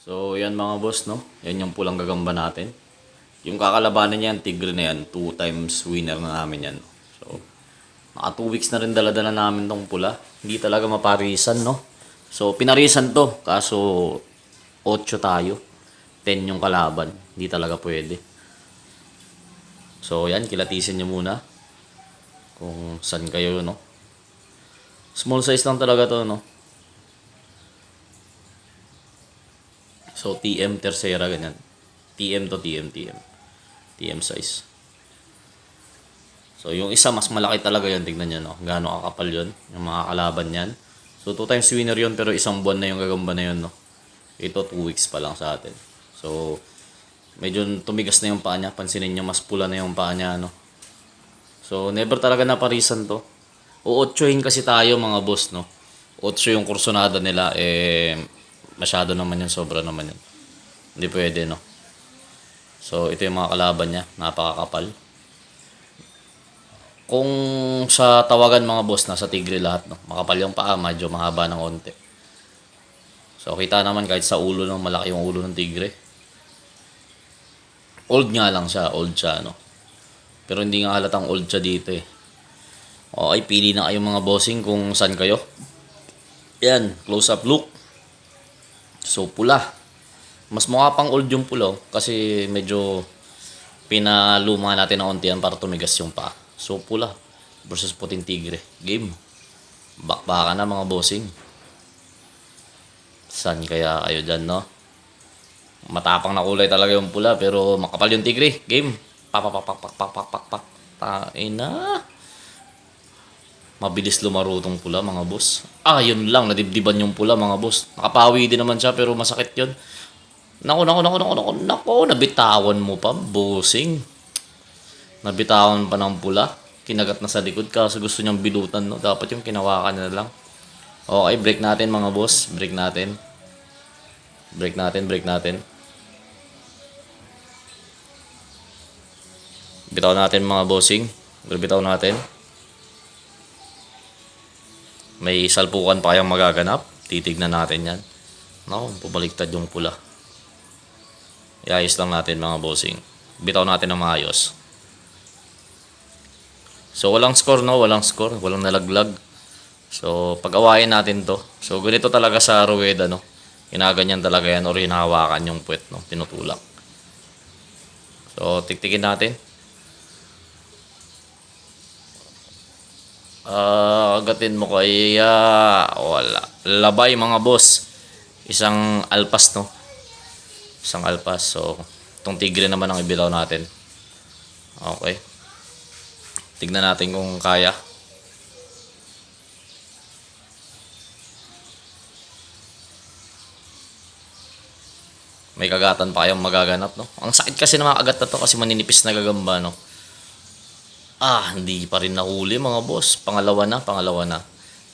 So, yan mga boss, no? Yan yung pulang gagamba natin. Yung kakalabanan niyan, Tigre na yan. 2 times winner na namin yan. So, naka 2 weeks na rin daladala namin tong pula. Hindi talaga maparisan, no? So, pinarisan to. Kaso, 8 tayo. 10 yung kalaban. Hindi talaga pwede. So, yan. Kilatisin nyo muna. Kung saan kayo, no? Small size lang talaga to, no? So, TM tercera, ganyan. TM to TM, TM. TM size. So, yung isa, mas malaki talaga yun. Tignan nyo, no? Gaano kakapal yun. Yung mga kalaban yan. So, 2 times winner yun, pero isang buwan na yung gagamba na yun, no? Ito, 2 weeks pa lang sa atin. So, medyo tumigas na yung paa niya. Pansinin nyo, mas pula na yung paa niya, no? So, never talaga naparisan to. O-8-in kasi tayo, mga boss, no? 8 yung kursonada nila, masyado naman yun, sobra naman yun. Hindi pwede, no? So, ito yung mga kalaban niya. Napakakapal. Kung sa tawagan mga boss, nasa Tigre lahat, no? Makapal yung paa, medyo mahaba ng konti. So, kita naman kahit sa ulo, no? Malaki yung ulo ng Tigre. Old nga lang siya, old siya, no? Pero hindi nga halatang old siya dito, eh. Okay, pili na kayong mga bossing kung saan kayo. Yan, close up look. So, pula. Mas mukha pang old yung pula, kasi medyo pinaluma natin ng onti yan para tumigas yung paa. So, pula versus puting Tigre. Game. Bakbaka na mga bossing. San kaya kayo dyan, no? Matapang na kulay talaga yung pula, pero makapal yung Tigre. Game. Pak. Tain na. Mabilis lumaro tong pula, mga boss. Yun lang. Nadibdiban yung pula, mga boss. Nakapawi din naman siya, pero masakit yun. Nako. Nabitawan mo pa, bossing. Nabitawan pa ng pula. Kinagat na sa likod, kasi gusto niyang bilutan, no? Dapat yung kinawakan na lang. Okay, break natin, mga boss. Break natin. Bitaw natin, mga bossing. Bitaw natin. May salpukan pa kayang magaganap. Titignan natin yan. Naku, pabaliktad yung pula. Iayos lang natin, mga bossing. Bitaw natin ng maayos. So, walang score, no? Walang score. Walang nalaglag. So, pag-awayin natin to. So, ganito talaga sa ruweda, no? Ginaganyan talaga yan or hinahawakan yung puwet, no? Tinutulak. So, tiktikin natin. Agatin mo kaya wala. Labay, mga boss. Isang alpas, no? Isang alpas. So, itong Tigre naman ang ibilaw natin. Okay. Tignan natin kung kaya. May kagatan pa kayong magaganap, no? Ang sakit kasi ng mga kagat na to kasi maninipis na gagamba, no? Hindi pa rin nahuli, mga boss. Pangalawa na.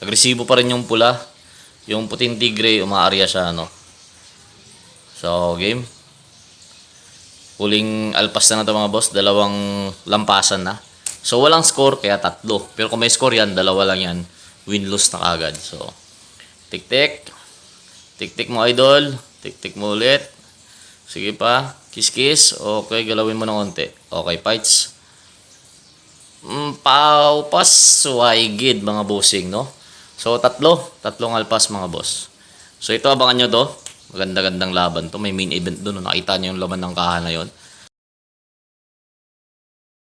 Agresibo pa rin yung pula. Yung puting Tigre, umaarya siya, no? So, game. Huling alpas na to, mga boss. 2 lampasan na. So, walang score, kaya 3. Pero kung may score yan, 2 lang yan. Win-lose na kagad. So, tik-tik. Tik-tik mo, idol. Tik-tik mo ulit. Sige pa. Kiss-kiss. Okay, galawin mo ng konti. Okay, fights. Paupas, waigid, mga bossing, no? So, 3 alpas, mga boss. So, ito, abangan nyo to. Maganda-gandang laban to. May main event doon, no? Nakita nyo yung laman ng kaha na yun.